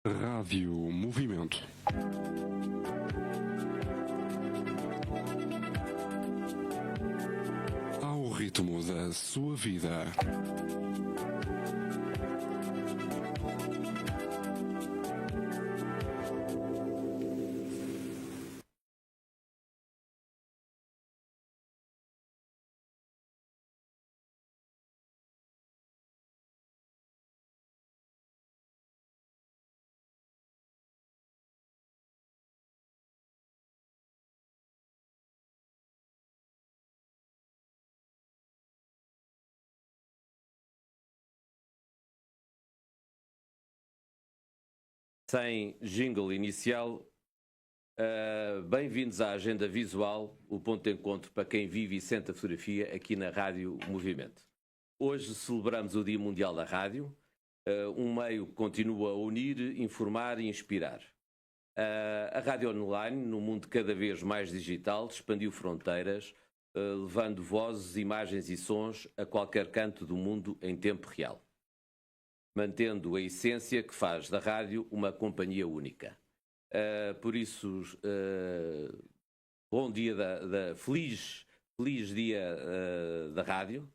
Rádio Movimento. Ao ritmo da sua vida. Sem jingle inicial, bem-vindos à Agenda Visual, o ponto de encontro para quem vive e sente a fotografia aqui na Rádio Movimento. Hoje celebramos o Dia Mundial da Rádio, um meio que continua a unir, informar e inspirar. A rádio online, num mundo cada vez mais digital, expandiu fronteiras, levando vozes, imagens e sons a qualquer canto do mundo em tempo real, mantendo a essência que faz da rádio uma companhia única. Por isso, bom dia, feliz dia da rádio,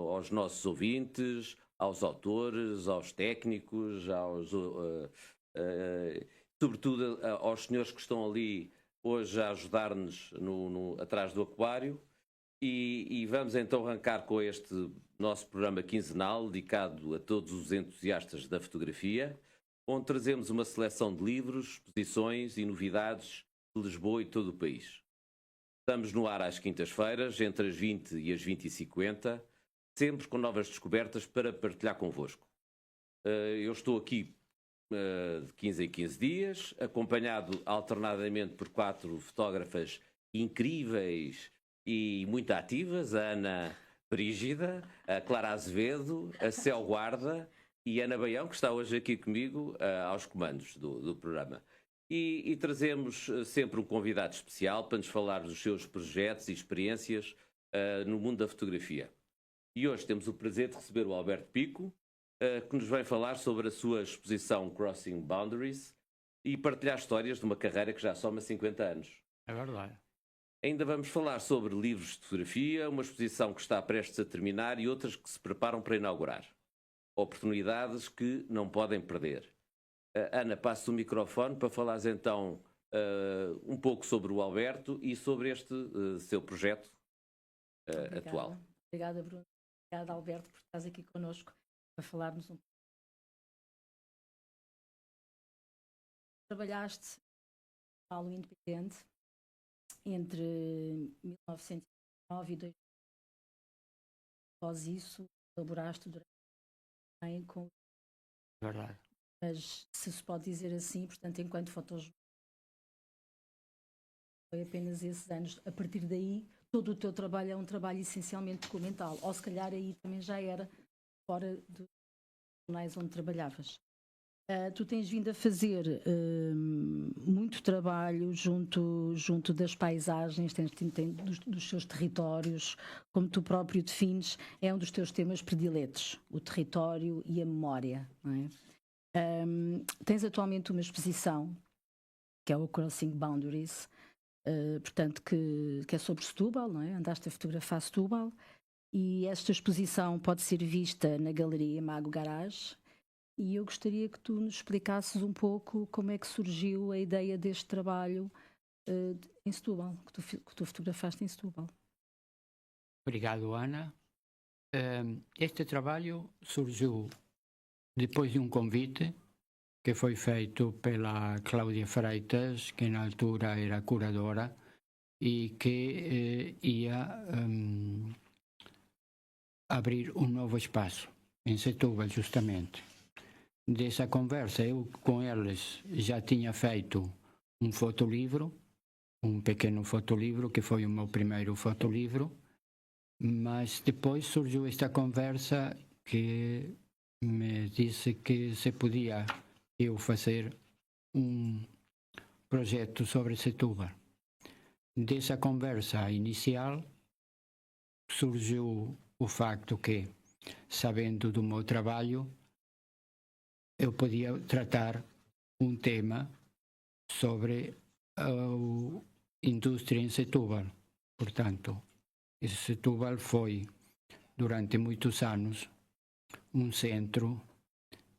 aos nossos ouvintes, aos autores, aos técnicos, sobretudo aos senhores que estão ali hoje a ajudar-nos atrás do aquário. E vamos então arrancar com este nosso programa quinzenal dedicado a todos os entusiastas da fotografia, onde trazemos uma seleção de livros, exposições e novidades de Lisboa e todo o país. Estamos no ar às quintas-feiras, entre as 20 e as 20h50, sempre com novas descobertas para partilhar convosco. Eu estou aqui de 15 em 15 dias, acompanhado alternadamente por 4 fotógrafas incríveis e muito ativas, a Ana Brígida, a Clara Azevedo, a Céu Guarda e a Ana Baião, que está hoje aqui comigo aos comandos do programa. E trazemos sempre um convidado especial para nos falar dos seus projetos e experiências no mundo da fotografia. E hoje temos o prazer de receber o Alberto Pico, que nos vem falar sobre a sua exposição Crossing Boundaries e partilhar histórias de uma carreira que já soma 50 anos. É verdade. Ainda vamos falar sobre livros de fotografia, uma exposição que está prestes a terminar e outras que se preparam para inaugurar. Oportunidades que não podem perder. Ana, passo o microfone para falares então um pouco sobre o Alberto e sobre este seu projeto atual. Obrigada, Bruno. Obrigada, Alberto, por estás aqui connosco para falarmos um pouco. Trabalhaste no Paulo Independente entre 1909 e 2000. Após isso, elaboraste durante bem com... Verdade. Mas, se pode dizer assim, portanto, enquanto fotojornalista, foi apenas esses anos. A partir daí, todo o teu trabalho é um trabalho essencialmente documental. Ou se calhar aí também já era fora dos jornais onde trabalhavas. Tu tens vindo a fazer muito trabalho junto das paisagens, dos seus territórios, como tu próprio defines, é um dos teus temas prediletos, o território e a memória, não é? Tens atualmente uma exposição, que é o Crossing Boundaries, portanto, que é sobre Setúbal, não é? Andaste a fotografar Setúbal, e esta exposição pode ser vista na Galeria Mago Garage. E eu gostaria que tu nos explicasses um pouco como é que surgiu a ideia deste trabalho em Setúbal, que tu fotografaste em Setúbal. Obrigado, Ana. Este trabalho surgiu depois de um convite que foi feito pela Cláudia Freitas, que na altura era curadora, e que ia abrir um novo espaço em Setúbal, justamente. Dessa conversa, eu com eles já tinha feito um fotolivro, um pequeno fotolivro, que foi o meu primeiro fotolivro, mas depois surgiu esta conversa que me disse que se podia eu fazer um projeto sobre Setúbal. Dessa conversa inicial surgiu o facto que, sabendo do meu trabalho, eu podia tratar um tema sobre a indústria em Setúbal. Portanto, Setúbal foi, durante muitos anos, um centro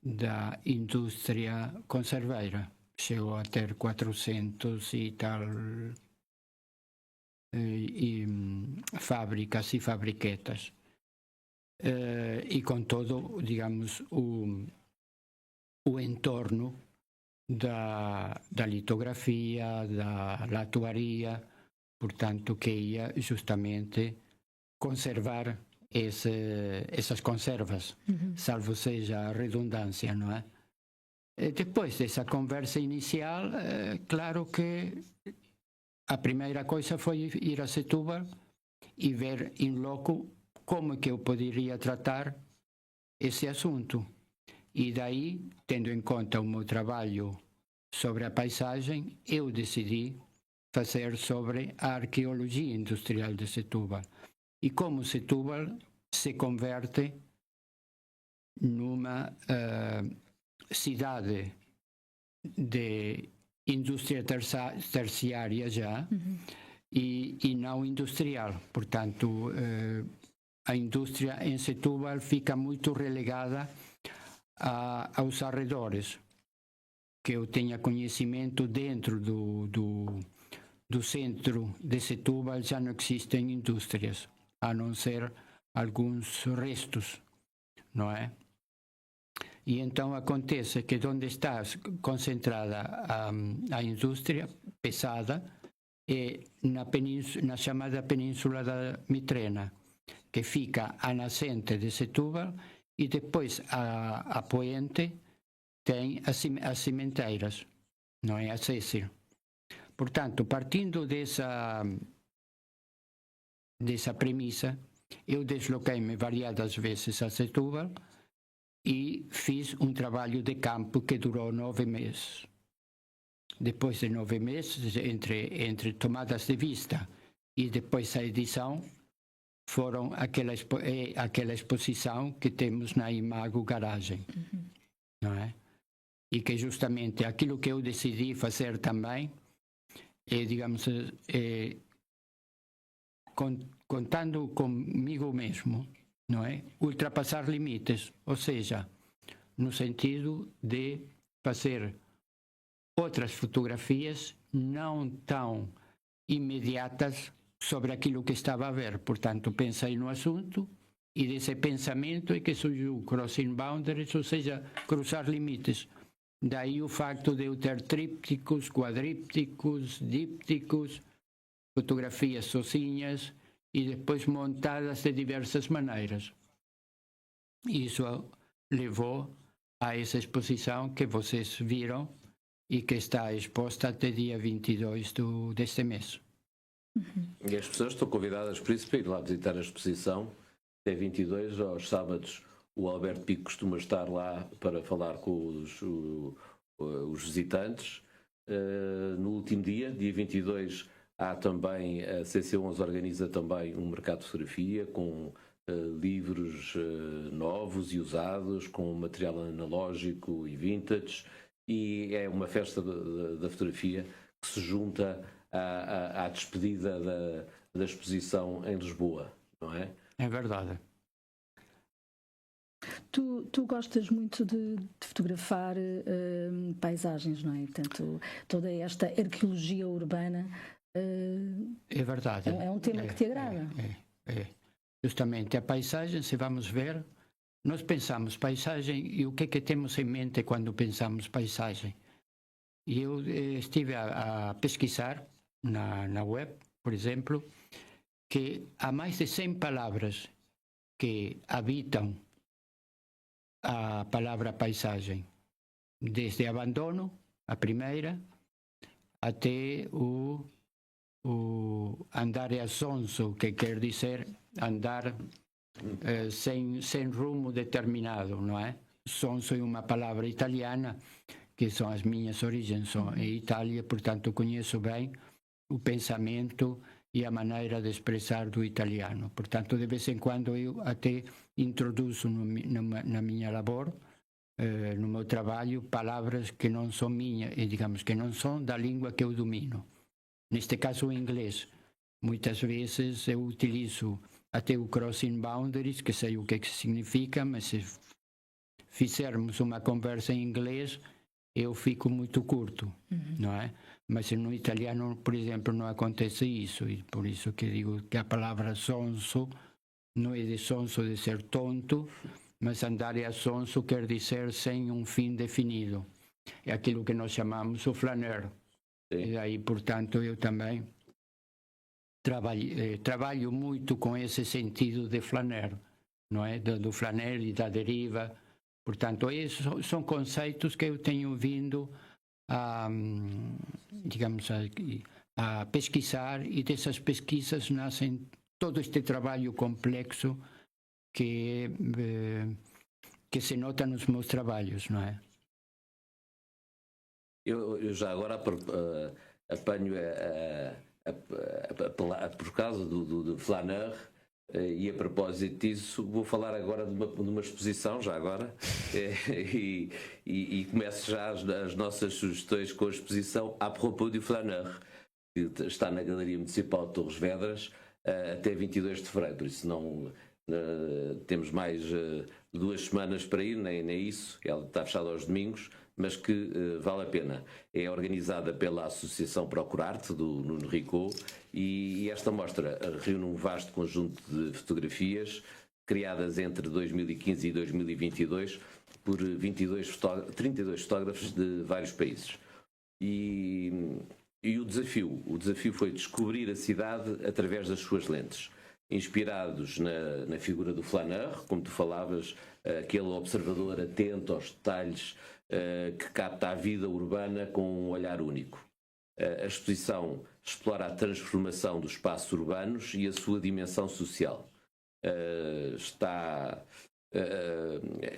da indústria conserveira. Chegou a ter 400 e tal fábricas e fabriquetas. E com todo, digamos, o entorno da litografia, da latuaria, portanto, que ia justamente conservar essas conservas, salvo seja a redundância, não é? E depois dessa conversa inicial, claro que a primeira coisa foi ir a Setúbal e ver em loco como que eu poderia tratar esse assunto. E daí, tendo em conta o meu trabalho sobre a paisagem, eu decidi fazer sobre a arqueologia industrial de Setúbal e como Setúbal se converte numa cidade de indústria terciária já e não industrial. Portanto, a indústria em Setúbal fica muito relegada aos arredores. Que eu tenha conhecimento, dentro do centro de Setúbal já não existem indústrias, a não ser alguns restos, não é? E então acontece que onde está concentrada a indústria pesada é na chamada Península da Mitrena, que fica a nascente de Setúbal, e depois a poente tem as cimenteiras, não é? A Cécil. Portanto, partindo dessa premissa, eu desloquei-me variadas vezes a Setúbal e fiz um trabalho de campo que durou 9 meses. Depois de 9 meses, entre tomadas de vista e depois a edição, foram aquela exposição que temos na Imago Garagem, não é? E que justamente aquilo que eu decidi fazer também é, digamos, contando comigo mesmo, não é? Ultrapassar limites, ou seja, no sentido de fazer outras fotografias não tão imediatas sobre aquilo que estava a ver. Portanto, pensei no assunto e desse pensamento é que surgiu Crossing Boundaries, ou seja, cruzar limites. Daí o facto de eu ter trípticos, quadrípticos, dípticos, fotografias sozinhas e depois montadas de diversas maneiras. Isso levou a essa exposição que vocês viram e que está exposta até dia 22 deste mês. E as pessoas estão convidadas, por isso, para ir lá visitar a exposição. Até 22, aos sábados, o Alberto Pico costuma estar lá para falar com os visitantes. No último dia, dia 22, há também, a CC11 organiza também um mercado de fotografia com livros novos e usados, com material analógico e vintage, e é uma festa da fotografia que se junta à despedida da exposição em Lisboa, não é? É verdade. Tu gostas muito de fotografar paisagens, não é? Portanto, toda esta arqueologia urbana é verdade. É um tema que te agrada. Justamente a paisagem, se vamos ver, nós pensamos paisagem e o que é que temos em mente quando pensamos paisagem? E eu estive a pesquisar na web, por exemplo, que há mais de 100 palavras que habitam a palavra paisagem, desde abandono, a primeira, até o andar a sonso, que quer dizer andar sem rumo determinado, não é? Sonso é uma palavra italiana, que são as minhas origens, são em Itália, portanto conheço bem o pensamento e a maneira de expressar do italiano. Portanto, de vez em quando eu até introduzo na minha labor no meu trabalho palavras que não são minhas e digamos que não são da língua que eu domino. Neste caso o inglês. Muitas vezes eu utilizo até o crossing boundaries, que sei o que significa, mas se fizermos uma conversa em inglês eu fico muito curto, não é? Mas no italiano, por exemplo, não acontece isso, e por isso que digo que a palavra sonso não é de sonso de ser tonto, mas andare a sonso quer dizer sem um fim definido. É aquilo que nós chamamos o flaneur. E daí, portanto, eu também trabalho muito com esse sentido de flaneur, não é? Do flaneur e da deriva. Portanto, esses são conceitos que eu tenho vindo a, digamos, a pesquisar, e dessas pesquisas nascem todo este trabalho complexo que se nota nos meus trabalhos, não é? Eu já agora apanho por causa do flaneur, e a propósito disso vou falar agora de uma exposição, já agora, e começo já as nossas sugestões com a exposição à propos du flaneur, que está na Galeria Municipal de Torres Vedras até 22 de fevereiro, por isso não temos mais 2 semanas para ir, nem isso, ela está fechada aos domingos, mas que vale a pena. É organizada pela Associação Procurarte, do Nuno Ricot, e esta mostra reúne um vasto conjunto de fotografias criadas entre 2015 e 2022 por 32 fotógrafos de vários países. E o desafio foi descobrir a cidade através das suas lentes, inspirados na figura do flaneur, como tu falavas, aquele observador atento aos detalhes, que capta a vida urbana com um olhar único. A exposição explora a transformação dos espaços urbanos e a sua dimensão social.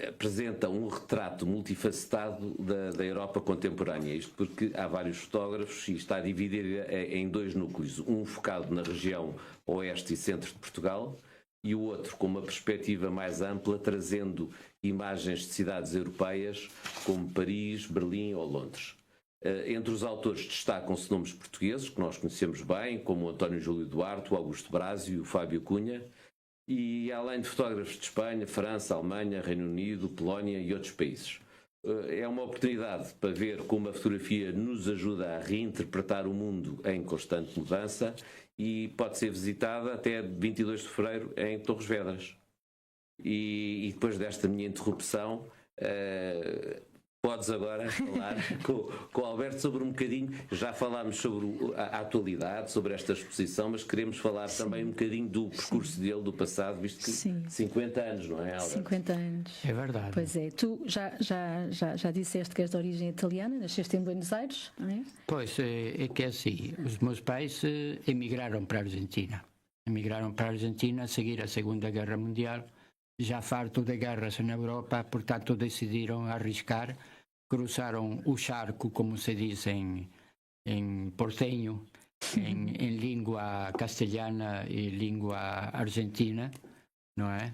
Apresenta um retrato multifacetado da Europa contemporânea, isto porque há vários fotógrafos e está dividido em 2 núcleos, um focado na região oeste e centro de Portugal e o outro com uma perspectiva mais ampla, trazendo imagens de cidades europeias como Paris, Berlim ou Londres. Entre os autores destacam-se nomes portugueses, que nós conhecemos bem, como o António Júlio Duarte, o Augusto Brásio e o Fábio Cunha, e além de fotógrafos de Espanha, França, Alemanha, Reino Unido, Polónia e outros países. É uma oportunidade para ver como a fotografia nos ajuda a reinterpretar o mundo em constante mudança, e pode ser visitada até 22 de fevereiro em Torres Vedras. E depois desta minha interrupção, podes agora falar com o Alberto sobre um bocadinho, já falámos sobre a atualidade, sobre esta exposição, mas queremos falar também um bocadinho do percurso dele, do passado, visto que 50 anos, não é, Alberto? 50 anos. É verdade. Pois é, tu já disseste que és de origem italiana, nasceste em Buenos Aires, não é? Pois, é que assim, os meus pais emigraram para a Argentina. Emigraram para a Argentina a seguir a Segunda Guerra Mundial, já farto de guerras na Europa, portanto decidiram arriscar, cruzaram o charco, como se diz em porteño, em língua castelhana e língua argentina, não é?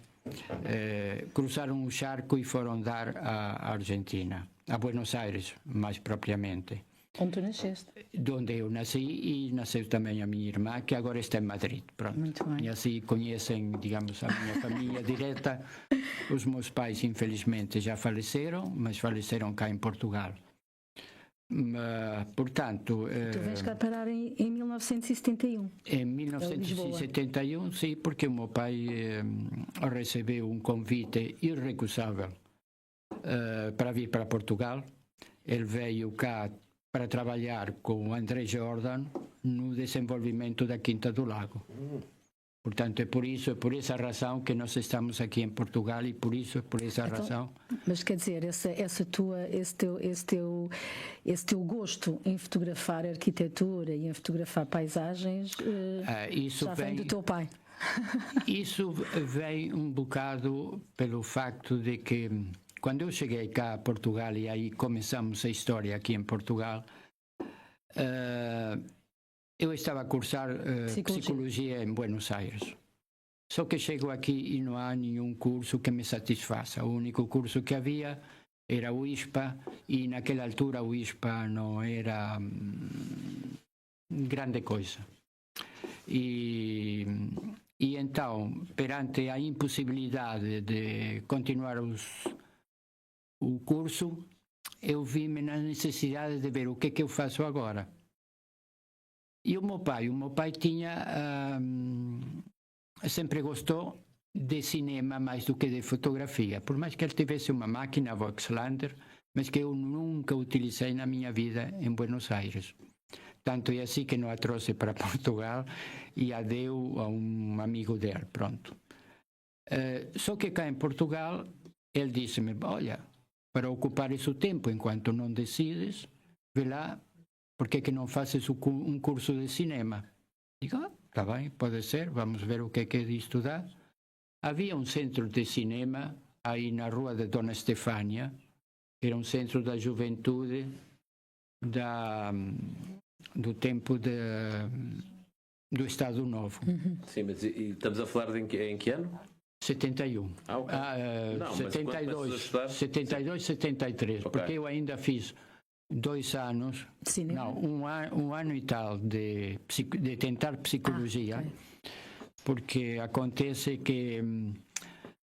Cruzaram o charco e foram dar à Argentina, a Buenos Aires, mais propriamente. Onde tu nasceste? Onde eu nasci, e nasceu também a minha irmã, que agora está em Madrid. Pronto. Muito bem. E assim conhecem, digamos, a minha família direta. Os meus pais, infelizmente, já faleceram, mas faleceram cá em Portugal. Portanto... Tu vens cá parar em 1971. Em 1971, sim, porque o meu pai recebeu um convite irrecusável para vir para Portugal. Ele veio cá para trabalhar com o André Jordan no desenvolvimento da Quinta do Lago. Portanto, é por essa razão que nós estamos aqui em Portugal, e por essa razão... Mas quer dizer, esse teu gosto em fotografar arquitetura e em fotografar paisagens já vem do teu pai? Isso vem um bocado pelo facto de que quando eu cheguei cá a Portugal, e aí começamos a história aqui em Portugal, eu estava a cursar psicologia em Buenos Aires. Só que chego aqui e não há nenhum curso que me satisfaça. O único curso que havia era o ISPA, e naquela altura o ISPA não era grande coisa. E então, perante a impossibilidade de continuar o curso, eu vi-me na necessidade de ver o que eu faço agora. E o meu pai tinha, sempre gostou de cinema mais do que de fotografia, por mais que ele tivesse uma máquina Voxlander, mas que eu nunca utilizei na minha vida em Buenos Aires. Tanto é assim que não a trouxe para Portugal e a deu a um amigo dele, pronto. Só que cá em Portugal, ele disse-me, olha, para ocupar esse tempo enquanto não decides, vê lá, por que não fazes um curso de cinema? Digo, está bem, pode ser, vamos ver o que é de estudar. Havia um centro de cinema aí na rua de Dona Estefânia, que era um centro da juventude do tempo do Estado Novo. Sim, mas e estamos a falar em que ano? 71. Ok. Não, 72, 72, 73, Okay. porque eu ainda fiz 2 anos, Cinema? não, um ano e tal de tentar psicologia, ok. porque acontece que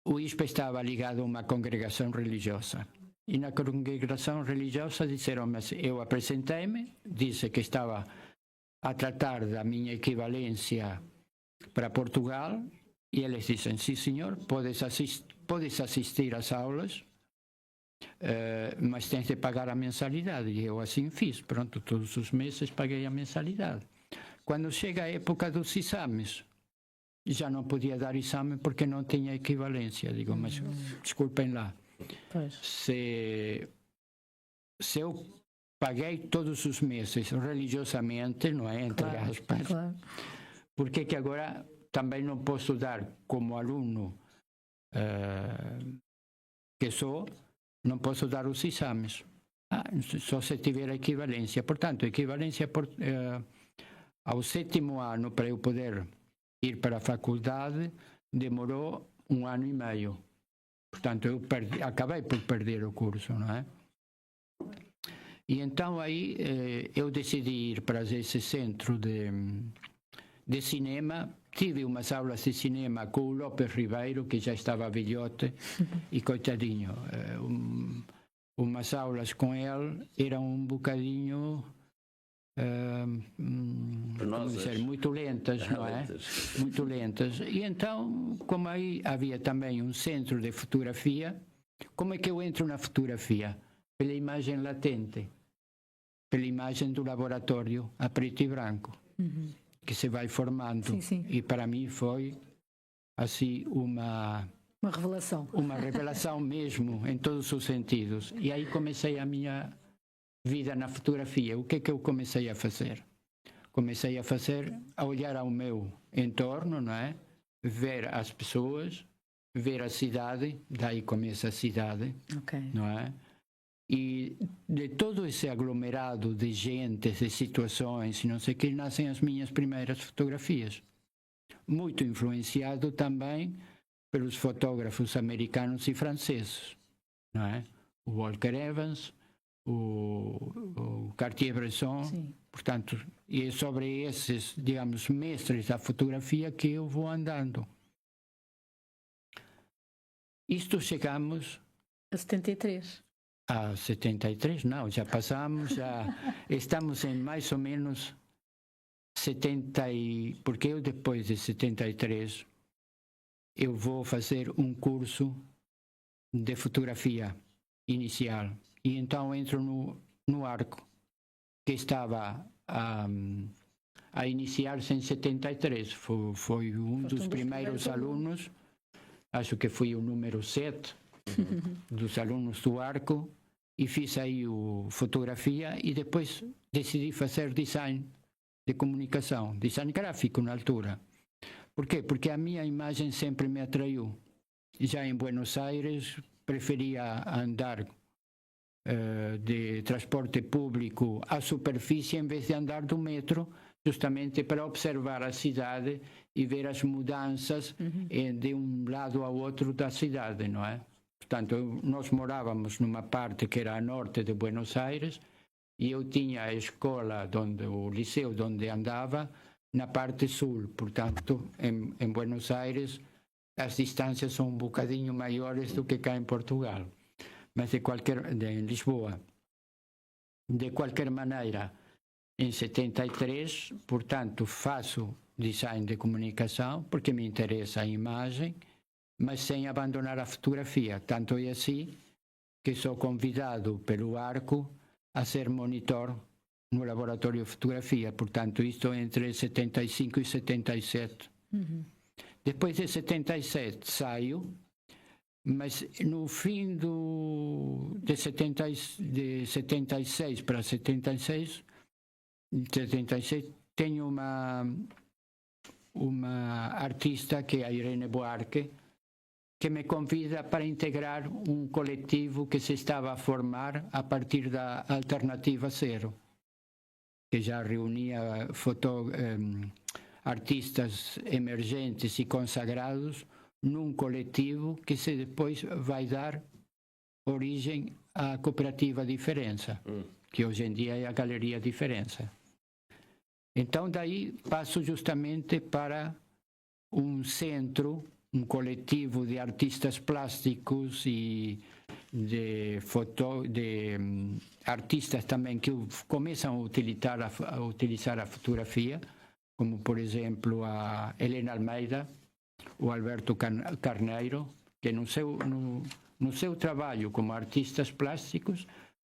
o ISPA estava ligado a uma congregação religiosa. E na congregação religiosa disseram, mas eu apresentei-me, disse que estava a tratar da minha equivalência para Portugal, e eles dizem, sim senhor, podes assistir às aulas, mas tens de pagar a mensalidade. E eu assim fiz, pronto, todos os meses paguei a mensalidade. Quando chega a época dos exames, já não podia dar exame porque não tinha equivalência. Digo, mas desculpem lá. Pois. Se eu paguei todos os meses religiosamente, não é, entre aspas, Claro. por que agora também não posso dar como aluno que sou, não posso dar os exames? Só se tiver a equivalência. Portanto, a equivalência ao 7º ano para eu poder ir para a faculdade demorou 1 ano e meio. Portanto, eu acabei por perder o curso, não é? E então aí eu decidi ir para esse centro de cinema. Tive umas aulas de cinema com o López Ribeiro, que já estava velhote, e coitadinho, umas aulas com ele eram um bocadinho... muito lentas, não é? Muito lentas. E então, como aí havia também um centro de fotografia, como é que eu entro na fotografia? Pela imagem latente, pela imagem do laboratório a preto e branco, que se vai formando. Sim, sim. E para mim foi assim uma revelação. Uma revelação mesmo, em todos os sentidos. E aí comecei a minha vida na fotografia. O que é que eu comecei a fazer? Comecei a olhar ao meu entorno, não é? Ver as pessoas, ver a cidade, daí começa a cidade, não é? E de todo esse aglomerado de gente, de situações, não sei o que, nascem as minhas primeiras fotografias. Muito influenciado também pelos fotógrafos americanos e franceses, não é? O Walker Evans, o Cartier-Bresson. Sim. Portanto, e é sobre esses, digamos, mestres da fotografia que eu vou andando. Isto chegamos... A 73. A 73, não, já passamos, já estamos em mais ou menos 70, porque eu depois de 73, eu vou fazer um curso de fotografia inicial. E então entro no Arco, que estava a iniciar-se em 73. Foi um dos primeiros alunos, acho que fui o número 7 dos alunos do Arco, e fiz aí fotografia e depois decidi fazer design de comunicação, design gráfico na altura. Por quê? Porque a minha imagem sempre me atraiu. Já em Buenos Aires preferia andar de transporte público à superfície em vez de andar do metro, justamente para observar a cidade e ver as mudanças de um lado ao outro da cidade, não é? Portanto, nós morávamos numa parte que era a norte de Buenos Aires e eu tinha a escola, o liceu onde andava, na parte sul. Portanto, em Buenos Aires, as distâncias são um bocadinho maiores do que cá em Portugal. Mas em Lisboa. De qualquer maneira, em 73, portanto, faço design de comunicação, porque me interessa a imagem, mas sem abandonar a fotografia. Tanto é assim que sou convidado pelo Arco a ser monitor no laboratório de fotografia. Portanto, isto entre 75 e 77. Depois de 77 saio, mas no fim de 76 para 76 tenho uma artista que é a Irene Buarque, que me convida para integrar um coletivo que se estava a formar a partir da Alternativa Zero, que já reunia artistas emergentes e consagrados num coletivo que depois vai dar origem à Cooperativa Diferença, que hoje em dia é a Galeria Diferença. Então daí passo justamente para um centro, um coletivo de artistas plásticos e de artistas também que começam a utilizar a fotografia, como por exemplo a Helena Almeida, o Alberto Carneiro, que no seu trabalho como artistas plásticos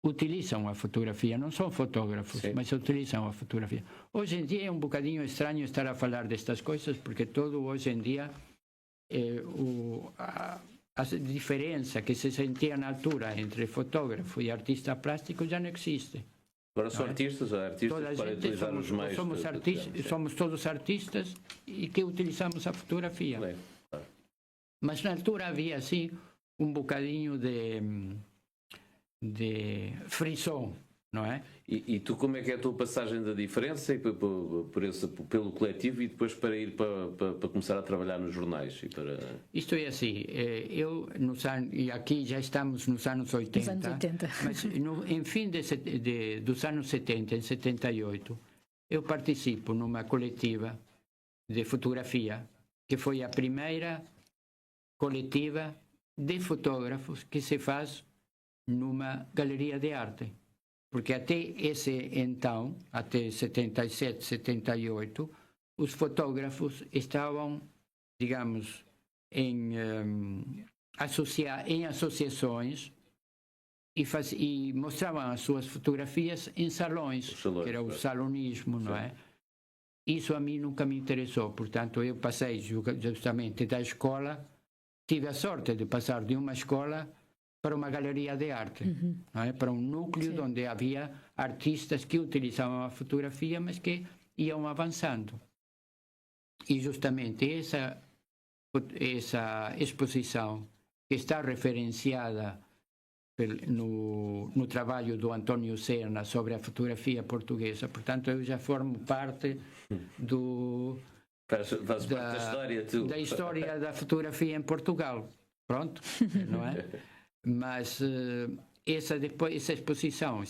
utilizam a fotografia, não são fotógrafos, sim, mas utilizam a fotografia. Hoje em dia é um bocadinho estranho estar a falar destas coisas, porque todo hoje em dia a diferença que se sentia na altura entre fotógrafo e artista plástico já não existe. Agora são artistas para utilizar os meios. Somos todos artistas e que utilizamos a fotografia. Mas na altura havia assim um bocadinho de frição, não é? E tu, como é que é a tua passagem da Diferença pelo coletivo e depois para ir para começar a trabalhar nos jornais? Isto é assim, e aqui já estamos nos anos 80, mas em fim dos anos 70, em 78, eu participo numa coletiva de fotografia, que foi a primeira coletiva de fotógrafos que se faz numa galeria de arte. Porque até até 77, 78, os fotógrafos estavam, digamos, em associações e mostravam as suas fotografias em salões, que era o salonismo, não é? Isso a mim nunca me interessou, portanto eu passei justamente da escola, tive a sorte de passar de uma escola para uma galeria de arte, não é? Para um núcleo, sim, onde havia artistas que utilizavam a fotografia, mas que iam avançando. E justamente essa exposição, que está referenciada no trabalho do António Serna sobre a fotografia portuguesa, portanto eu já formo parte da história da fotografia em Portugal. Pronto, não é? Mas essa exposição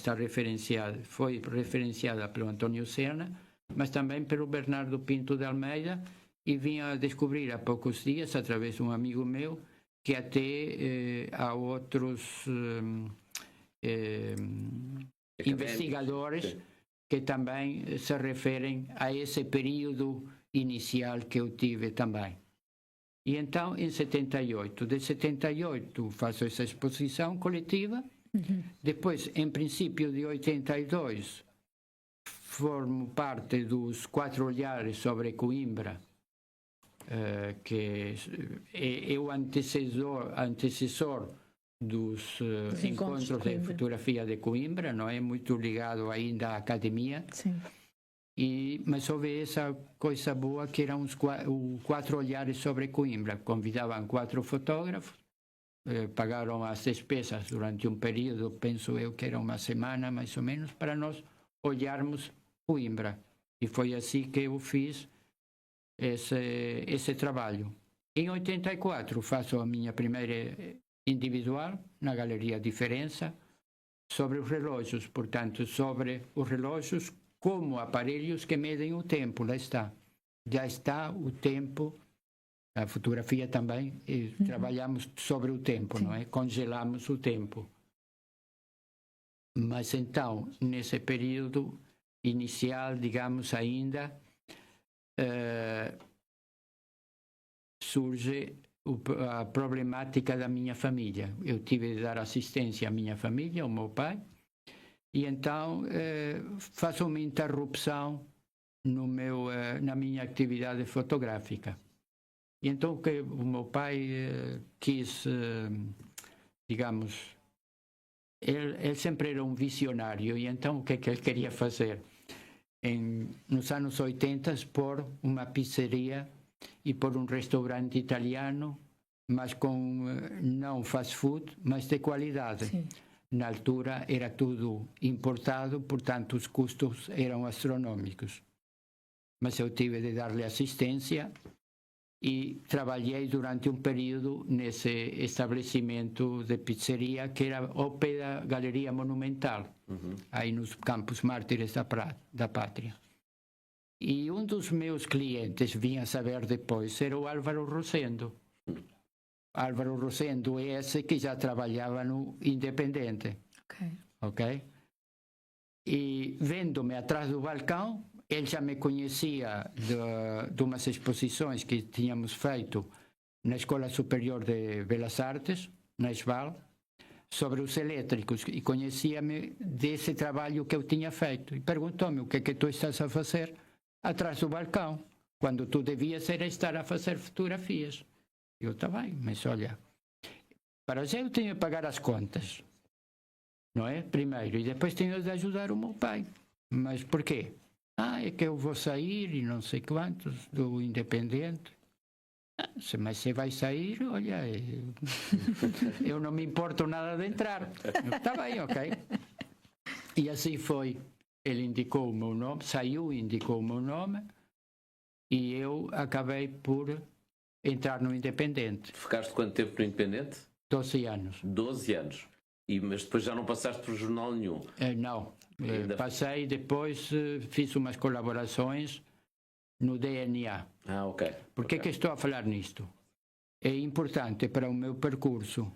foi referenciada pelo António Serna, mas também pelo Bernardo Pinto de Almeida, e vim a descobrir há poucos dias, através de um amigo meu, que até há outros investigadores que também se referem a esse período inicial que eu tive também. E então, em 78, de 78 faço essa exposição coletiva, depois, em princípio de 82, formo parte dos 4 olhares sobre Coimbra, que é o antecessor dos encontros de fotografia de Coimbra, não é? Muito ligado ainda à academia. Sim. Mas houve essa coisa boa que eram os 4 olhares sobre Coimbra. Convidavam 4 fotógrafos, pagaram as despesas durante um período, penso eu que era uma semana mais ou menos, para nós olharmos Coimbra. E foi assim que eu fiz esse trabalho. Em 84 faço a minha primeira individual, na Galeria Diferença, sobre os relógios, portanto, sobre os relógios como aparelhos que medem o tempo, lá está. Já está o tempo, a fotografia também, e trabalhamos sobre o tempo, não é? Congelamos o tempo. Mas então, nesse período inicial, digamos, ainda, surge a problemática da minha família. Eu tive de dar assistência à minha família, ao meu pai, e então faço uma interrupção na minha atividade fotográfica. E então o meu pai quis, digamos, ele sempre era um visionário, e então o que é que ele queria fazer? Nos anos 80, pôr uma pizzeria e por um restaurante italiano, mas com não fast food, mas de qualidade. Sim. Na altura era tudo importado, portanto os custos eram astronômicos. Mas eu tive de dar-lhe assistência e trabalhei durante um período nesse estabelecimento de pizzeria que era ao pé da Galeria Monumental, aí nos Campos Mártires da Pátria. E um dos meus clientes, vinha saber depois, era o Álvaro Rosendo. Álvaro Rosendo é esse que já trabalhava no Independente. Ok? E vendo-me atrás do balcão, ele já me conhecia de umas exposições que tínhamos feito na Escola Superior de Belas Artes, na ESBAL, sobre os elétricos, e conhecia-me desse trabalho que eu tinha feito. E perguntou-me: o que é que tu estás a fazer atrás do balcão, quando tu devias estar a fazer fotografias? Eu, está bem, mas olha, para já eu tenho de pagar as contas, não é? Primeiro, e depois tenho de ajudar o meu pai. Mas por quê? É que eu vou sair e não sei quantos do Independente. Mas você vai sair, olha, eu não me importo nada de entrar. Está bem, ok. E assim foi. Ele indicou o meu nome, saiu e indicou o meu nome, e eu acabei por entrar no Independente. Ficaste quanto tempo no Independente? 12 anos. 12 anos. Mas depois já não passaste por jornal nenhum? Não. Passei depois, fiz umas colaborações no DNA. Ok. Por que estou a falar nisto? É importante para o meu percurso.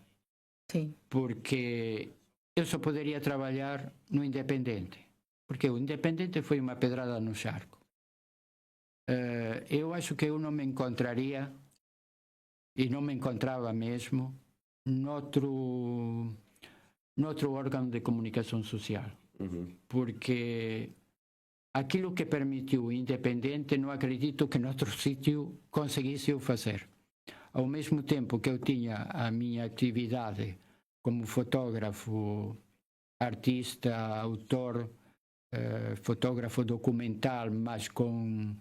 Sim. Porque eu só poderia trabalhar no Independente. Porque o Independente foi uma pedrada no charco. Eu acho que eu não me encontraria, e não me encontrava mesmo, noutro órgão de comunicação social. Porque aquilo que permitiu o Independente, não acredito que noutro sítio conseguisse o fazer. Ao mesmo tempo que eu tinha a minha atividade como fotógrafo, artista, autor, fotógrafo documental, mas com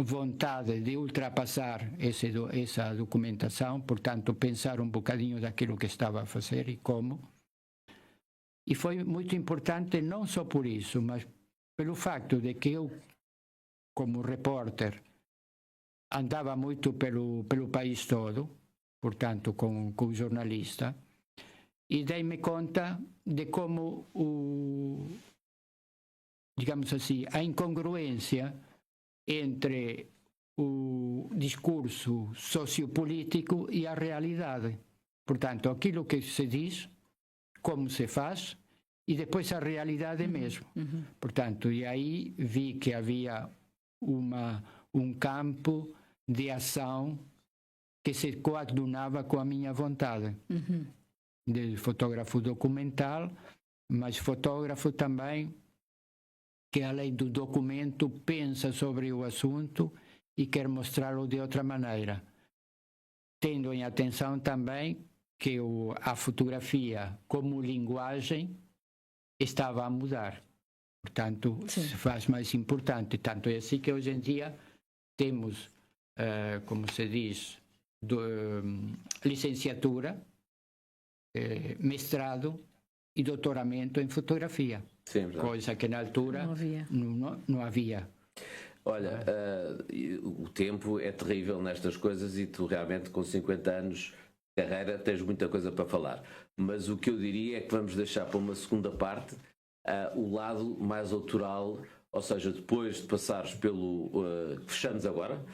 vontade de ultrapassar essa documentação, portanto pensar um bocadinho daquilo que estava a fazer e como. E foi muito importante não só por isso, mas pelo facto de que eu, como repórter, andava muito pelo país todo, portanto com o jornalista, e dei-me conta de como digamos assim, a incongruência entre o discurso sociopolítico e a realidade. Portanto, aquilo que se diz, como se faz, e depois a realidade mesmo. Portanto, e aí vi que havia um campo de ação que se coadunava com a minha vontade. De fotógrafo documental, mas fotógrafo também que, além do documento, pensa sobre o assunto e quer mostrá-lo de outra maneira, tendo em atenção também que a fotografia como linguagem estava a mudar. Portanto, se faz mais importante. Tanto é assim que hoje em dia temos, como se diz, licenciatura, mestrado e doutoramento em fotografia. Sim, coisa que na altura não havia. Olha, o tempo é terrível nestas coisas, e tu realmente com 50 anos carreira tens muita coisa para falar. Mas o que eu diria é que vamos deixar para uma segunda parte o lado mais autoral, ou seja, depois de passares pelo... Fechamos agora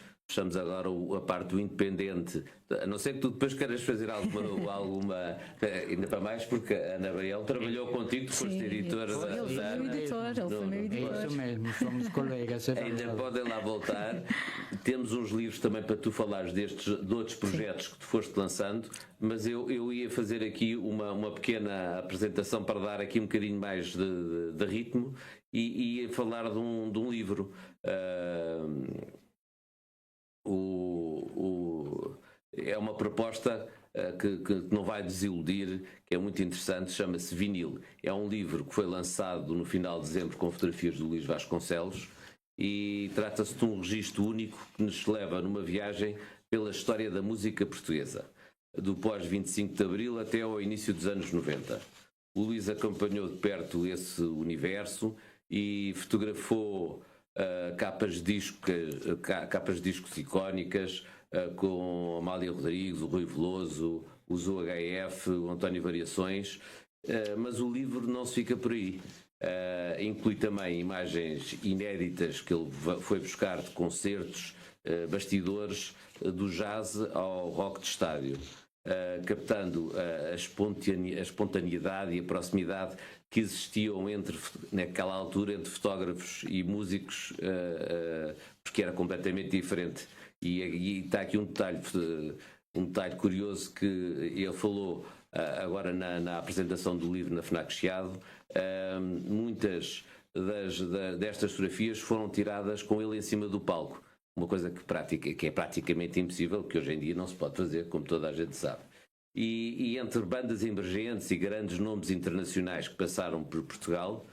a parte do independente, a não ser que tu depois queiras fazer alguma ainda para mais, porque a Ana Baião trabalhou contigo, tu foste editora da Ele foi meu editor. Isso mesmo, somos colegas. Ainda podem lá voltar. Temos uns livros também para tu falares de outros projetos que tu foste lançando, mas eu ia fazer aqui uma pequena apresentação para dar aqui um bocadinho mais de ritmo e ia falar de um livro. É uma proposta que não vai desiludir, que é muito interessante, chama-se Vinil. É um livro que foi lançado no final de dezembro com fotografias do Luís Vasconcelos e trata-se de um registro único que nos leva numa viagem pela história da música portuguesa, do pós-25 de Abril até ao início dos anos 90. O Luís acompanhou de perto esse universo e fotografou capas de discos icónicas, com Amália Rodrigues, o Rui Veloso, usou HF, o António Variações, mas o livro não se fica por aí. Inclui também imagens inéditas que ele foi buscar de concertos, bastidores, do jazz ao rock de estádio, captando a espontaneidade e a proximidade que existiam naquela altura entre fotógrafos e músicos, porque era completamente diferente. E está aqui um detalhe curioso que ele falou agora na apresentação do livro na FNAC Chiado. Muitas destas fotografias foram tiradas com ele em cima do palco, uma coisa que é praticamente impossível, que hoje em dia não se pode fazer, como toda a gente sabe. E entre bandas emergentes e grandes nomes internacionais que passaram por Portugal,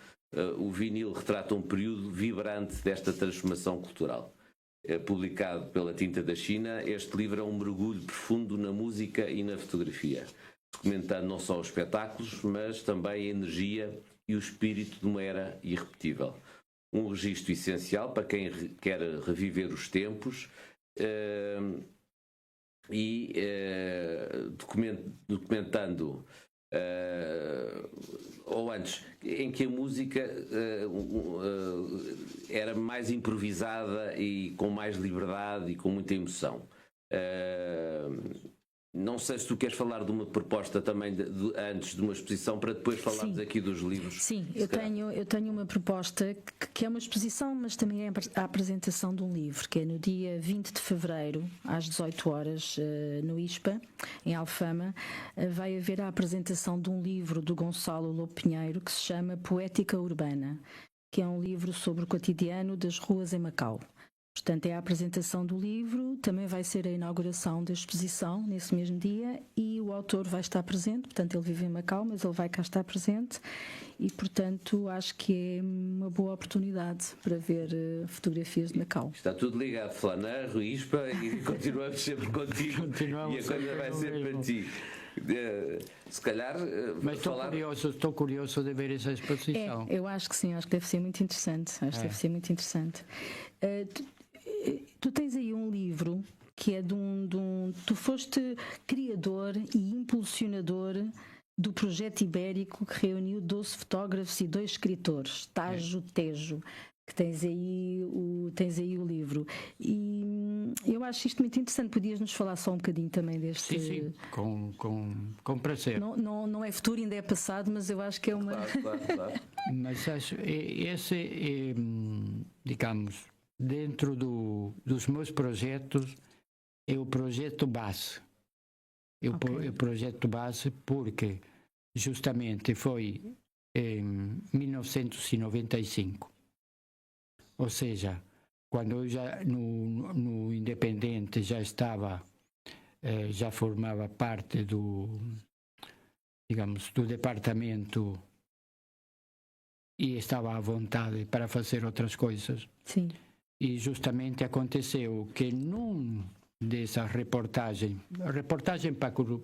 o Vinil retrata um período vibrante desta transformação cultural. Publicado pela Tinta da China, este livro é um mergulho profundo na música e na fotografia, documentando não só os espetáculos, mas também a energia e o espírito de uma era irrepetível. Um registro essencial para quem quer reviver os tempos documentando, ou antes, em que a música era mais improvisada e com mais liberdade e com muita emoção. Não sei se tu queres falar de uma proposta também antes de uma exposição, para depois falarmos aqui dos livros. Sim, eu tenho uma proposta que é uma exposição, mas também é a apresentação de um livro, que é no dia 20 de fevereiro, às 18 horas, no ISPA, em Alfama. Vai haver a apresentação de um livro do Gonçalo Lobo Pinheiro, que se chama Poética Urbana, que é um livro sobre o cotidiano das ruas em Macau. Portanto, é a apresentação do livro, também vai ser a inauguração da exposição nesse mesmo dia e o autor vai estar presente, portanto ele vive em Macau, mas ele vai cá estar presente e, portanto, acho que é uma boa oportunidade para ver fotografias de Macau. Está tudo ligado, Flanar, Rui Ispa, e continuamos sempre contigo. E a coisa vai ser para ti. Se calhar, mas estou curioso de ver essa exposição. Eu acho que sim, acho que deve ser muito interessante. Deve ser muito interessante. Tu tens aí um livro que é tu foste criador e impulsionador do projeto ibérico que reuniu 12 fotógrafos e 2 escritores, Tajo Tejo, que tens aí o livro. E eu acho isto muito interessante. Podias nos falar só um bocadinho também deste... Sim, com prazer. Não é futuro, ainda é passado, mas eu acho que é uma... Claro. Mas acho, esse, digamos, dentro dos meus projetos, é o projeto base. O projeto base porque justamente foi em 1995. Ou seja, quando eu já no Independente já estava, já formava parte do departamento e estava à vontade para fazer outras coisas. Sim. E justamente aconteceu que num dessa reportagem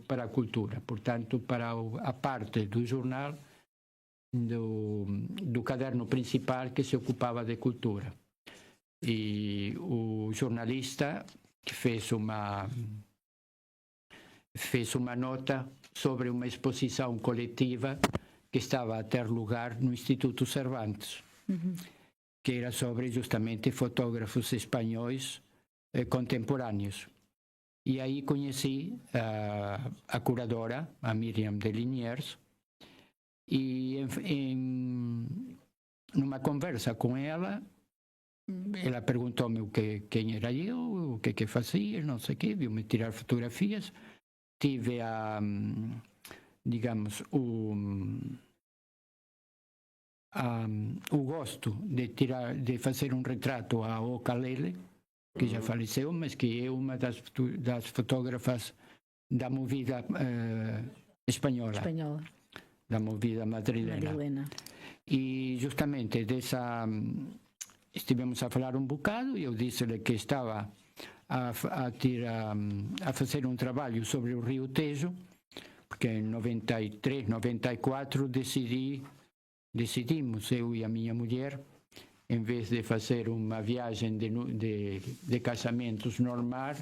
para a cultura, portanto para a parte do jornal, do caderno principal que se ocupava de cultura. E o jornalista que fez fez uma nota sobre uma exposição coletiva que estava a ter lugar no Instituto Cervantes, que era sobre justamente fotógrafos espanhóis contemporâneos. E aí conheci a curadora, a Miriam de Liniers, e numa conversa com ela perguntou-me quem era eu, o que fazia, não sei o quê, viu-me tirar fotografias. Tive digamos, o gosto de fazer um retrato a Oca Lele, que já faleceu, mas que é uma das fotógrafas da movida espanhola, da movida madrilena. E justamente estivemos a falar um bocado e eu disse-lhe que estava a fazer um trabalho sobre o Rio Tejo, porque em 93, 94 decidimos, eu e a minha mulher, em vez de fazer uma viagem de casamentos normal,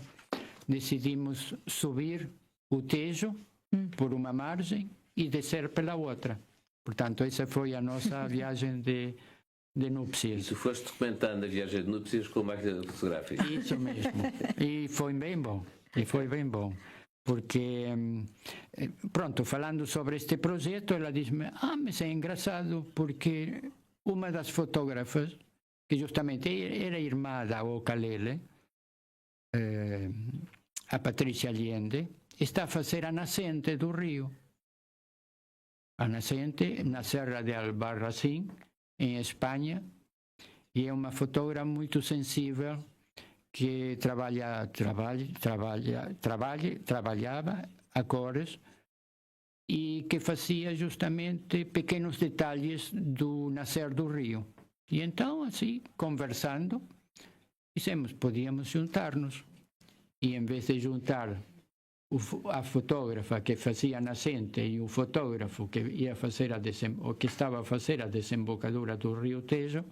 decidimos subir o Tejo por uma margem e descer pela outra. Portanto, essa foi a nossa viagem de núpcias. E tu foste documentando a viagem de núpcias com máquina fotográfica. Isso mesmo. E foi bem bom. Porque, pronto, falando sobre este projeto, ela disse-me, mas é engraçado porque uma das fotógrafas, que justamente era irmã da Oca Lele, a Patrícia Allende, está a fazer a nascente do rio. A nascente na Serra de Albarracín, em Espanha, e é uma fotógrafa muito sensível que trabalhava a cores e que fazia justamente pequenos detalhes do nascer do rio. E então, assim, conversando, dissemos, podíamos juntar-nos. E em vez de juntar a fotógrafa que fazia a nascente e o fotógrafo que ia fazer que estava a fazer a desembocadura do Rio Tejo,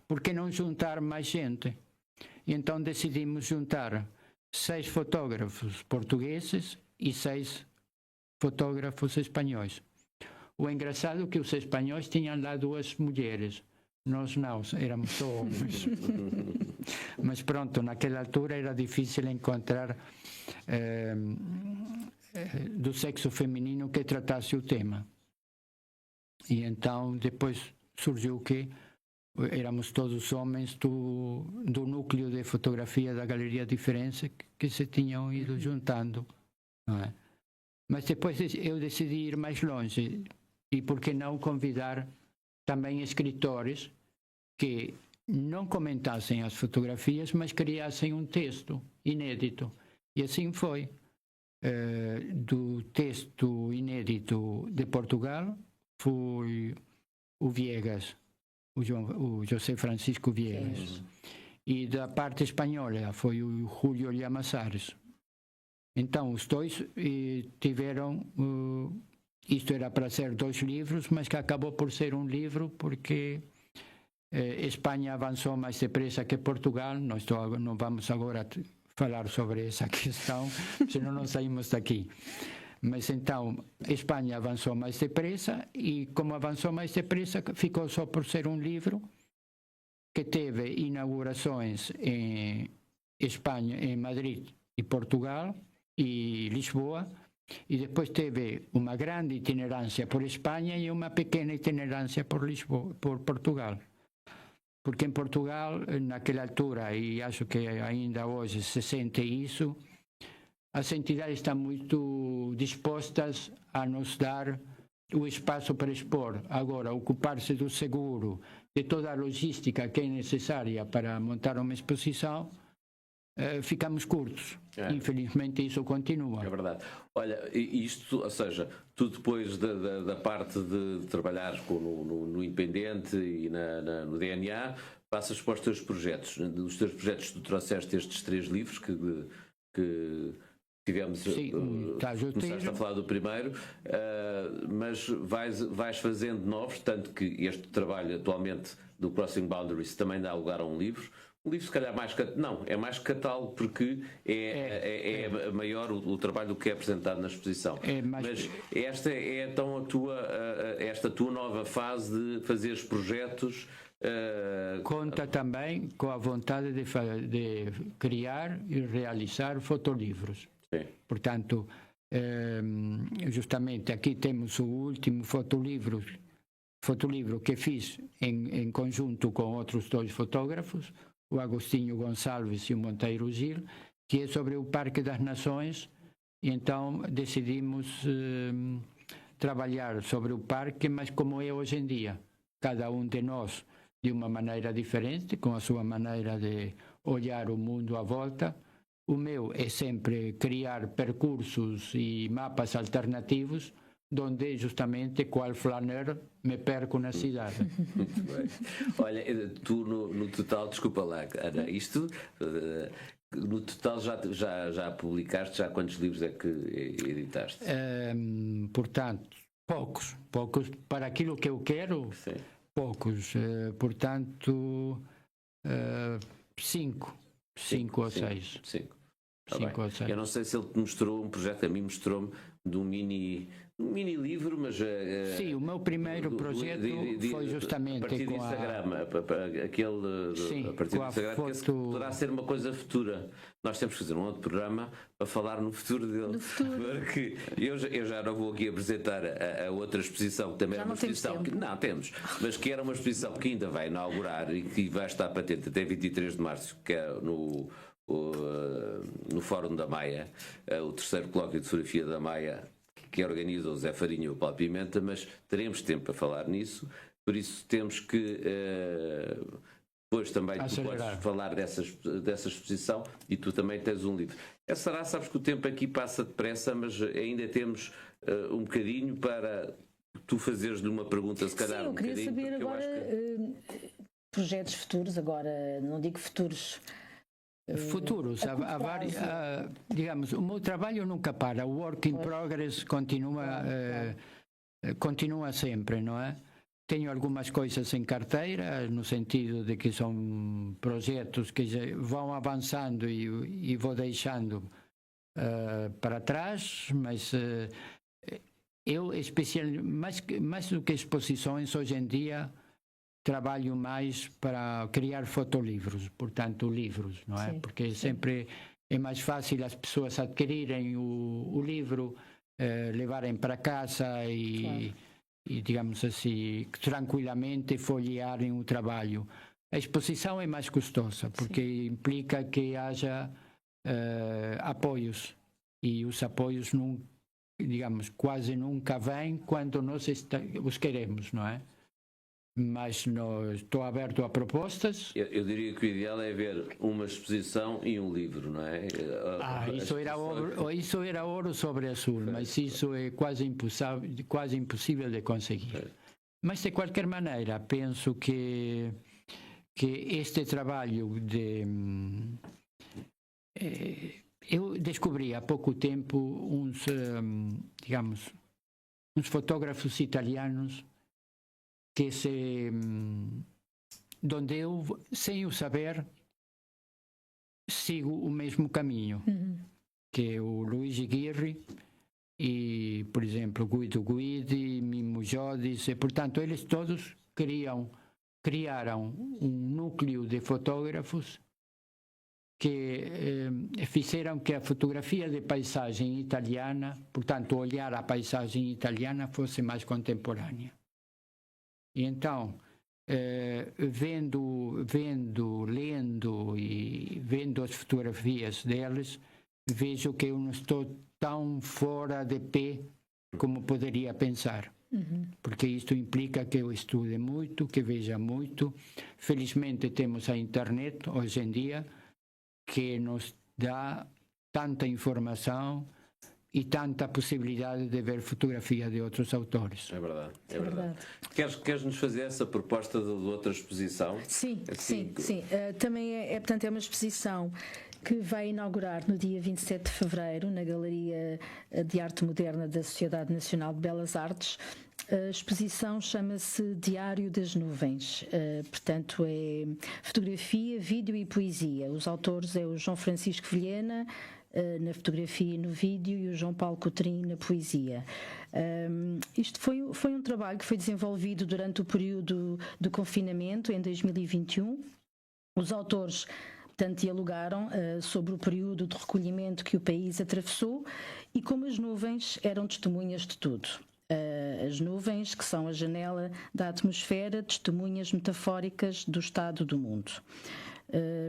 por que não juntar mais gente? E então decidimos juntar 6 fotógrafos portugueses e 6 fotógrafos espanhóis. O engraçado é que os espanhóis tinham lá 2 mulheres, nós não, éramos só homens. Mas pronto, naquela altura era difícil encontrar do sexo feminino que tratasse o tema. E então depois surgiu que éramos todos homens do núcleo de fotografia da Galeria Diferença que se tinham ido juntando, não é? Mas depois eu decidi ir mais longe e por que não convidar também escritores que não comentassem as fotografias, mas criassem um texto inédito. E assim foi. Do texto inédito de Portugal foi o Viegas, o José Francisco Viegas. E da parte espanhola foi o Julio Llamazares. Então os dois tiveram... isto era para ser 2 livros, mas que acabou por ser um livro porque Espanha avançou mais depressa que Portugal. Não vamos agora falar sobre essa questão, senão não saímos daqui. Mas então, Espanha avançou mais depressa e, como avançou mais depressa, ficou só por ser um livro que teve inaugurações em Espanha, em Madrid e Portugal e Lisboa, e depois teve uma grande itinerância por Espanha e uma pequena itinerância por Lisboa, por Portugal. Porque em Portugal, naquela altura, e acho que ainda hoje se sente isso, as entidades estão muito dispostas a nos dar o espaço para expor. Agora, ocupar-se do seguro, de toda a logística que é necessária para montar uma exposição, ficamos curtos. Infelizmente isso continua. É verdade. Olha, isto, ou seja, tu depois da parte de trabalhar no Independente e no DNA, passas para os teus projetos. Os teus projetos, tu trouxeste estes 3 livros que tivemos. Sim, começaste a falar do primeiro, mas vais fazendo novos, tanto que este trabalho atualmente do Crossing Boundaries também dá lugar a um livro. Um livro, se calhar, mais não, é mais catálogo porque é maior o trabalho do que é apresentado na exposição. Mas esta é então esta tua nova fase de fazeres projetos. Conta também com a vontade de criar e realizar fotolivros. Sim. Portanto, justamente aqui temos o último fotolivro que fiz em conjunto com outros 2 fotógrafos, o Agostinho Gonçalves e o Monteiro Gil, que é sobre o Parque das Nações, e então decidimos trabalhar sobre o parque, mas como é hoje em dia, cada um de nós de uma maneira diferente, com a sua maneira de olhar o mundo à volta. O meu é sempre criar percursos e mapas alternativos, onde justamente qual flaneur me perco na cidade. Muito bem. Olha, tu no total, desculpa lá, Ana, isto no total já publicaste, já quantos livros é que editaste? Portanto, poucos para aquilo que eu quero. Sim. Poucos, portanto 5 ou 6. 5 ou 6. Eu não sei se ele te mostrou um projeto, a mim mostrou-me de um mini livro, mas... Sim, o meu primeiro projeto foi justamente a partir do Instagram, a partir do Instagram, que esse poderá ser uma coisa futura. Nós temos que fazer um outro programa para falar no futuro dele. Porque eu já não vou aqui apresentar a outra exposição, que também é uma exposição que... Não, temos, mas que era uma exposição que ainda vai inaugurar e que vai estar patente até 23 de março, que é no Fórum da Maia, o 3º colóquio de fotografia da Maia, que organiza o Zé Farinha e o Paulo Pimenta, mas teremos tempo para falar nisso, por isso temos que depois também tu podes falar dessa exposição, e tu também tens um livro. Sabes que o tempo aqui passa depressa, mas ainda temos um bocadinho para tu fazeres-lhe uma pergunta, se calhar. Sim, eu queria saber agora projetos futuros, agora não digo futuros. Futuros, há vários, digamos, o meu trabalho nunca para, o work in progress continua sempre, não é? Tenho algumas coisas em carteira, no sentido de que são projetos que vão avançando e vou deixando para trás, mas eu, mais do que exposições, hoje em dia, trabalho mais para criar fotolivros, portanto livros, não é? Sim, porque sempre é mais fácil as pessoas adquirirem o livro, levarem para casa e, digamos assim, tranquilamente folhearem o trabalho. A exposição é mais custosa, porque implica que haja apoios, e os apoios, digamos, quase nunca vêm quando nós os queremos, não é? Mas estou aberto a propostas. Eu diria que o ideal é ver uma exposição e um livro, não é? Isso era ouro sobre azul, mas isso é quase impossível de conseguir. Mas, de qualquer maneira, penso que este trabalho eu descobri há pouco tempo uns fotógrafos italianos onde eu, sem o saber, sigo o mesmo caminho, que é o Luigi Ghirri e, por exemplo, Guido Guidi, Mimmo Giudice, e, portanto, eles todos criaram um núcleo de fotógrafos que fizeram que a fotografia de paisagem italiana, portanto, olhar a paisagem italiana, fosse mais contemporânea. E então, lendo e vendo as fotografias deles, vejo que eu não estou tão fora de pé como poderia pensar. Porque isto implica que eu estude muito, que veja muito. Felizmente temos a internet hoje em dia, que nos dá tanta informação e tanta possibilidade de ver fotografia de outros autores. É verdade, é verdade. Queres nos fazer essa proposta de outra exposição? Sim. Também portanto, é uma exposição que vai inaugurar no dia 27 de fevereiro, na Galeria de Arte Moderna da Sociedade Nacional de Belas Artes. A exposição chama-se Diário das Nuvens, portanto é fotografia, vídeo e poesia. Os autores é o João Francisco Vilhena, na fotografia e no vídeo, e o João Paulo Cotrim na poesia. Isto foi um trabalho que foi desenvolvido durante o período do confinamento, em 2021. Os autores, portanto, dialogaram sobre o período de recolhimento que o país atravessou e como as nuvens eram testemunhas de tudo. As nuvens, que são a janela da atmosfera, testemunhas metafóricas do estado do mundo.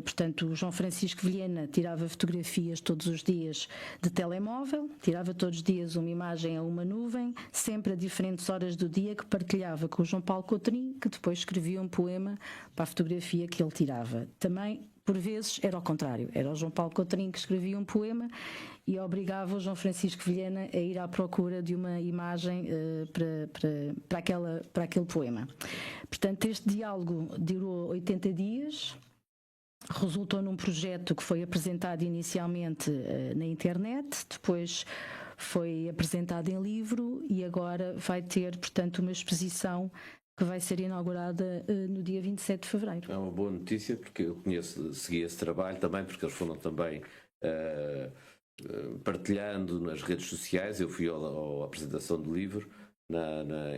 Portanto, o João Francisco Vilhena tirava fotografias todos os dias de telemóvel, tirava todos os dias uma imagem a uma nuvem, sempre a diferentes horas do dia, que partilhava com o João Paulo Cotrim, que depois escrevia um poema para a fotografia que ele tirava. Também, por vezes, era ao contrário, era o João Paulo Cotrim que escrevia um poema e obrigava o João Francisco Vilhena a ir à procura de uma imagem para aquele poema. Portanto, este diálogo durou 80 dias, resultou num projeto que foi apresentado inicialmente na internet, depois foi apresentado em livro e agora vai ter, portanto, uma exposição que vai ser inaugurada no dia 27 de fevereiro. É uma boa notícia, porque eu segui esse trabalho também, porque eles foram também partilhando nas redes sociais. Eu fui à apresentação do livro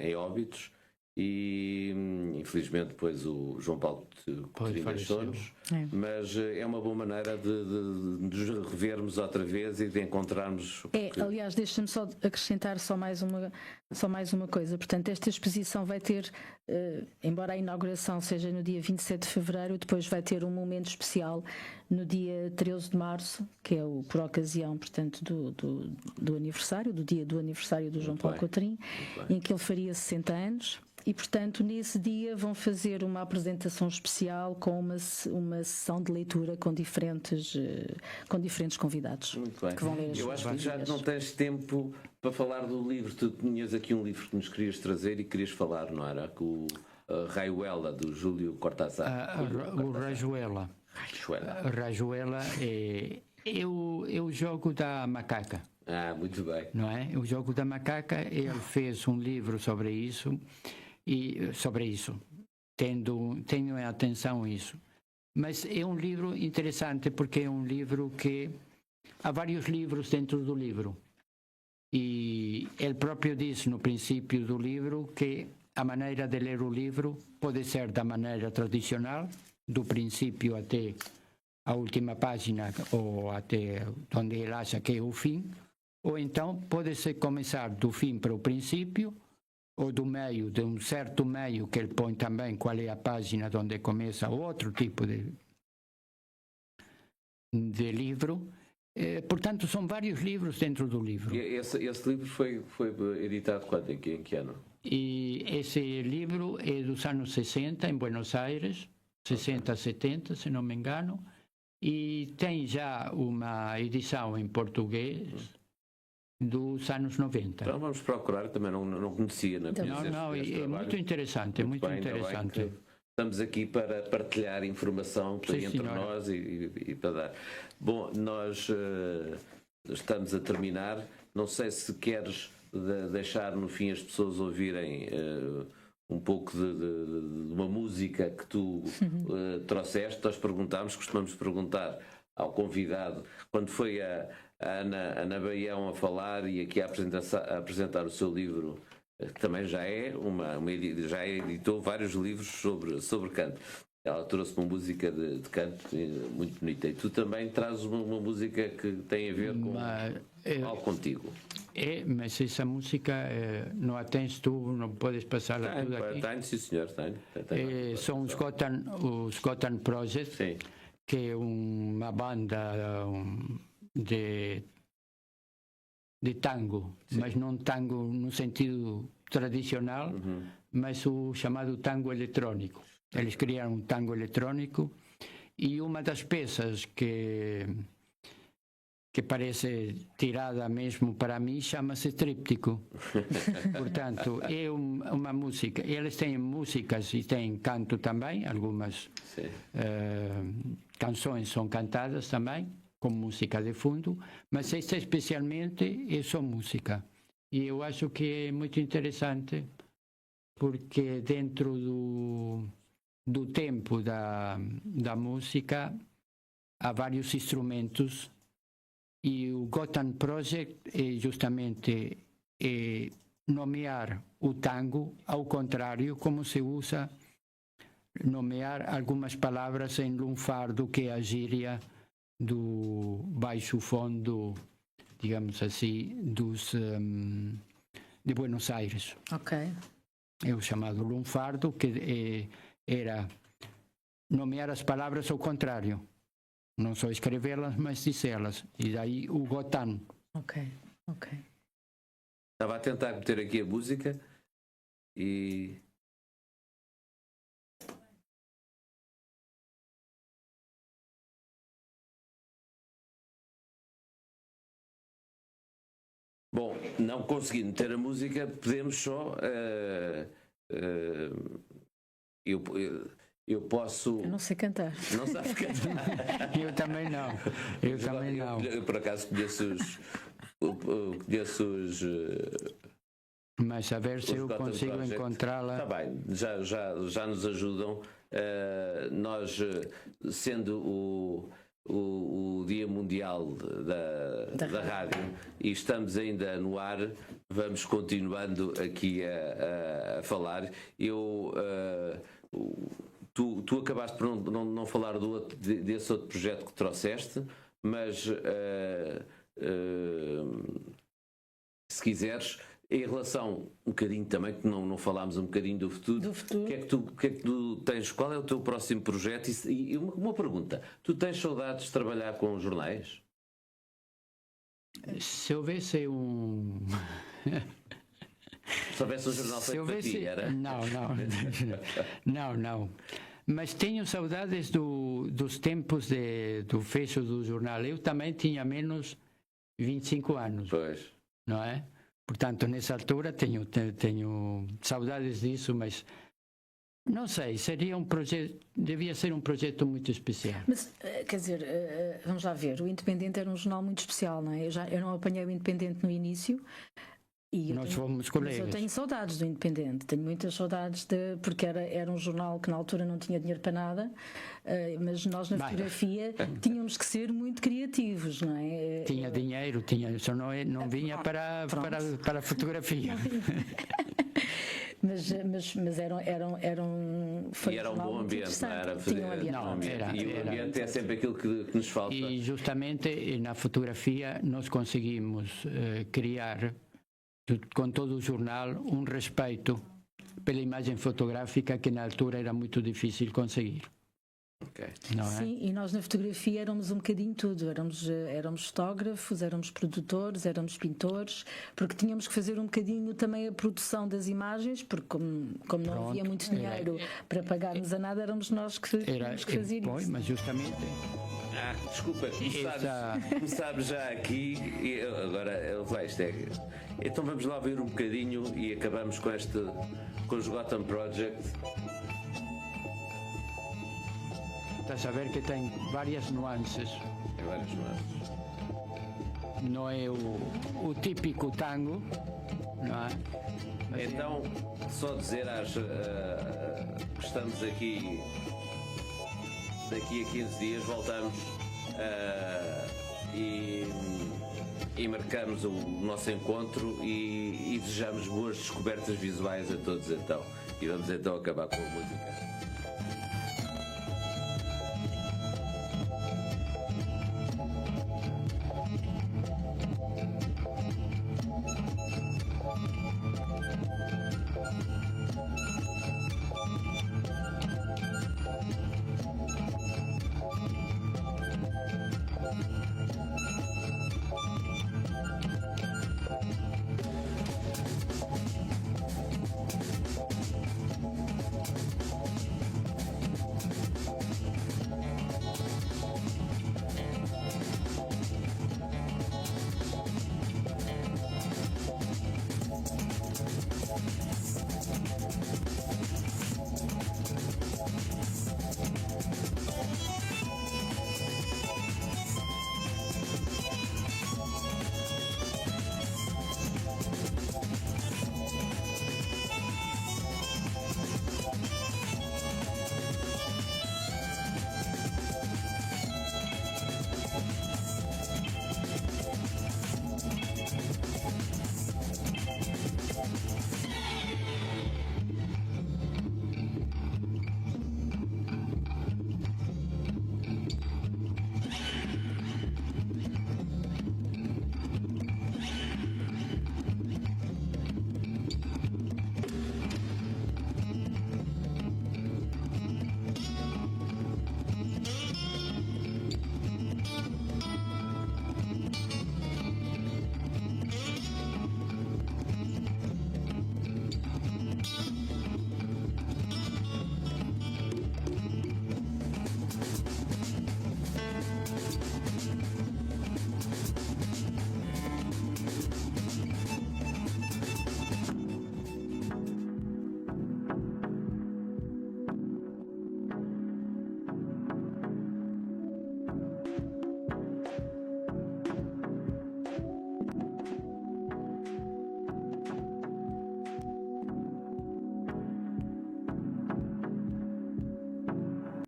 em Óbidos e infelizmente depois o João Paulo Cotrim deixou-nos, mas é uma boa maneira de nos revermos outra vez e de encontrarmos. Aliás, deixa-me só acrescentar só mais uma coisa. Portanto, esta exposição vai ter, embora a inauguração seja no dia 27 de fevereiro, depois vai ter um momento especial no dia 13 de março, que é por ocasião, portanto, do aniversário, do dia do aniversário do João Paulo Cotrim, em que ele faria 60 anos. E, portanto, nesse dia vão fazer uma apresentação especial com uma sessão de leitura com diferentes convidados. Muito bem. Que vão ler Eu acho que já não tens tempo para falar do livro. Tu tinhas aqui um livro que nos querias trazer e querias falar, não era? Com o Rayuela, do Júlio Cortázar. O Rayuela. Rayuela é o jogo da macaca. Muito bem. Não é? O jogo da macaca, ele fez um livro sobre isso. Tenho em atenção isso. Mas é um livro interessante porque é um livro que há vários livros dentro do livro e ele próprio diz no princípio do livro que a maneira de ler o livro pode ser da maneira tradicional, do princípio até a última página ou até onde ele acha que é o fim, ou então pode-se começar do fim para o princípio, ou do meio, de um certo meio que ele põe também qual é a página onde começa outro tipo de livro. Portanto, são vários livros dentro do livro. E esse livro foi editado quando? Em que ano? E esse livro é dos anos 60, em Buenos Aires, 60, 70, se não me engano, e tem já uma edição em português dos anos 90. Então vamos procurar, também não conhecia. Não, é muito interessante, é muito interessante. Estamos aqui para partilhar informação entre nós e para dar. Bom, nós estamos a terminar. Não sei se queres deixar no fim as pessoas ouvirem um pouco de uma música que tu trouxeste. Nós costumamos perguntar ao convidado, quando foi a Ana Baião a falar e aqui a apresentar o seu livro, que também já editou vários livros sobre canto. Ela trouxe uma música de canto muito bonita. E tu também trazes uma música que tem a ver com algo contigo. Mas essa música não a tens tu, não podes passá-la tudo aqui? Tenho, sim senhor, tenho. São os Gotham Project, sim, que é uma banda de tango, sim, mas não tango no sentido tradicional, mas o chamado tango eletrônico. Eles criaram um tango eletrônico e uma das peças que parece tirada mesmo para mim chama-se Tríptico. Portanto, é uma música. Eles têm músicas e têm canto também, algumas canções são cantadas também, com música de fundo, mas esta especialmente é só música. E eu acho que é muito interessante porque dentro do tempo da música há vários instrumentos e o Gotham Project é justamente nomear o tango ao contrário, como se usa nomear algumas palavras em lunfardo, que é a gíria do baixo fundo, digamos assim, de Buenos Aires. Ok. É o chamado lunfardo, que era nomear as palavras ao contrário. Não só escrevê-las, mas dizê-las. E daí o Gotan. Ok. Estava a tentar meter aqui a música e... Bom, não conseguindo meter a música, podemos só... eu posso... Eu não sei cantar. Não sabe cantar? Eu também não. Eu, por acaso, conheço os mas a ver se eu consigo encontrá-la. Está bem, já nos ajudam. Nós, sendo o Dia Mundial da Rádio e estamos ainda no ar, vamos continuando aqui a falar. Tu acabaste por não falar desse outro projeto que trouxeste, mas se quiseres, em relação um bocadinho também, que não falámos um bocadinho do futuro. O que é que tu tens? Qual é o teu próximo projeto? E uma pergunta: tu tens saudades de trabalhar com jornais? Se houvesse um. Se houvesse um jornal feito para ti, era? Não. Mas tenho saudades dos tempos do fecho do jornal. Eu também tinha menos 25 anos. Pois. Não é? Portanto, nessa altura tenho saudades disso, mas não sei, devia ser um projeto muito especial. Mas, quer dizer, vamos lá ver, o Independente era um jornal muito especial, não é? Eu não apanhei o Independente no início. Nós fomos colegas. Mas eu tenho saudades do Independente, tenho muitas saudades porque era um jornal que na altura não tinha dinheiro para nada, mas nós na fotografia tínhamos que ser muito criativos, não é? Tinha dinheiro, só não vinha para a fotografia. Mas eram e era um bom ambiente, não era? E o ambiente é sempre aquilo que nos falta. E justamente na fotografia nós conseguimos criar, com todo o jornal, um respeito pela imagem fotográfica que na altura era muito difícil conseguir. Okay. Não é? Sim, e nós na fotografia éramos um bocadinho tudo, éramos fotógrafos, éramos produtores, éramos pintores, porque tínhamos que fazer um bocadinho também a produção das imagens, porque como não havia muito dinheiro para pagarmos a nada, éramos nós que tínhamos que fazer isso. Mas justamente... desculpa, começámos já aqui e agora vai, então vamos lá ver um bocadinho e acabamos com os Gotham Project. Estás a ver que tem várias nuances. Não é o típico tango, não é? Mas então, só dizer que estamos aqui, daqui a 15 dias voltamos e marcamos o nosso encontro e desejamos boas descobertas visuais a todos então. E vamos então acabar com a música.